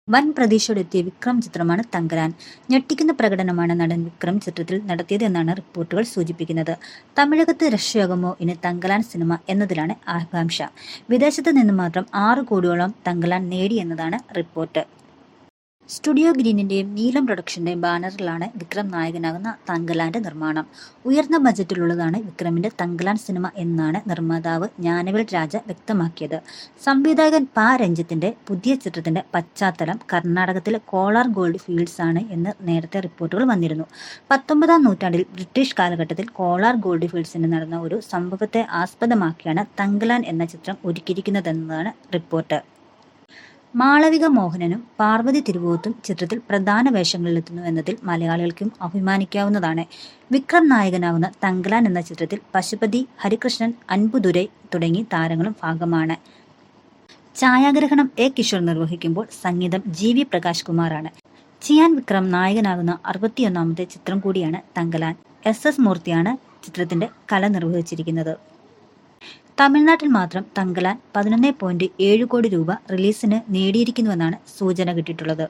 വൻ പ്രതീക്ഷയോടെത്തിയ വിക്രം ചിത്രമാണ് തങ്കലാൻ. ഞെട്ടിക്കുന്ന പ്രകടനമാണ് നടൻ വിക്രം ചിത്രത്തിൽ നടത്തിയതെന്നാണ് റിപ്പോർട്ടുകൾ സൂചിപ്പിക്കുന്നത്. തമിഴകത്ത് രക്ഷയാകുമോ ഇനി തങ്കലാൻ സിനിമ എന്നതിലാണ് ആകാംക്ഷ. വിദേശത്ത് നിന്ന് മാത്രം 6 കോടിയോളം തങ്കലാൻ നേടിയെന്നതാണ് റിപ്പോർട്ട്. സ്റ്റുഡിയോ ഗ്രീനിന്റെയും നീലം പ്രൊഡക്ഷന്റെയും ബാനറിലാണ് വിക്രം നായകനാകുന്ന തങ്കലാന്റെ നിർമ്മാണം. ഉയർന്ന ബജറ്റിലുള്ളതാണ് വിക്രമിന്റെ തങ്കലാൻ സിനിമ എന്നാണ് നിർമ്മാതാവ് ജ്ഞാനവേൽ രാജ വ്യക്തമാക്കിയത്. സംവിധായകൻ പ. രഞ്ജിത്തിന്റെ പുതിയ ചിത്രത്തിന്റെ പശ്ചാത്തലം കർണാടകത്തിലെ കോലാർ ഗോൾഡ് ഫീൽഡ്സ് ആണ് എന്ന് നേരത്തെ റിപ്പോർട്ടുകൾ വന്നിരുന്നു. 19-ാം നൂറ്റാണ്ടിൽ ബ്രിട്ടീഷ് കാലഘട്ടത്തിൽ കോലാർ ഗോൾഡ് ഫീൽഡ്സിൽ നടന്ന ഒരു സംഭവത്തെ ആസ്പദമാക്കിയാണ് തങ്കലാൻ എന്ന ചിത്രം ഒരുക്കിയിരിക്കുന്നതെന്നാണ് റിപ്പോർട്ട്. മാളവിക മോഹനനും പാർവതി തിരുവോത്തും ചിത്രത്തിൽ പ്രധാന വേഷങ്ങളിലെത്തുന്നു എന്നതിൽ മലയാളികൾക്കും അഭിമാനിക്കാവുന്നതാണ്. വിക്രം നായകനാവുന്ന തങ്കലാൻ എന്ന ചിത്രത്തിൽ പശുപതി, ഹരികൃഷ്ണൻ, അൻപുദുരൈ തുടങ്ങി താരങ്ങളും ഭാഗമാണ്. ഛായാഗ്രഹണം എ. കിഷോർ നിർവഹിക്കുമ്പോൾ സംഗീതം ജി. വി. പ്രകാശ് കുമാറാണ്. ചിയാൻ വിക്രം നായകനാകുന്ന 61ാമത്തെ ചിത്രം കൂടിയാണ് തങ്കലാൻ. SS മൂർത്തിയാണ് ചിത്രത്തിന്റെ കല നിർവഹിച്ചിരിക്കുന്നത്. തമിഴ്നാട്ടിൽ മാത്രം തങ്കലാൻ 11.7 കോടി രൂപ റിലീസിന് നേടിയിരിക്കുന്നുവെന്നാണ് സൂചന കിട്ടിയിട്ടുള്ളത്.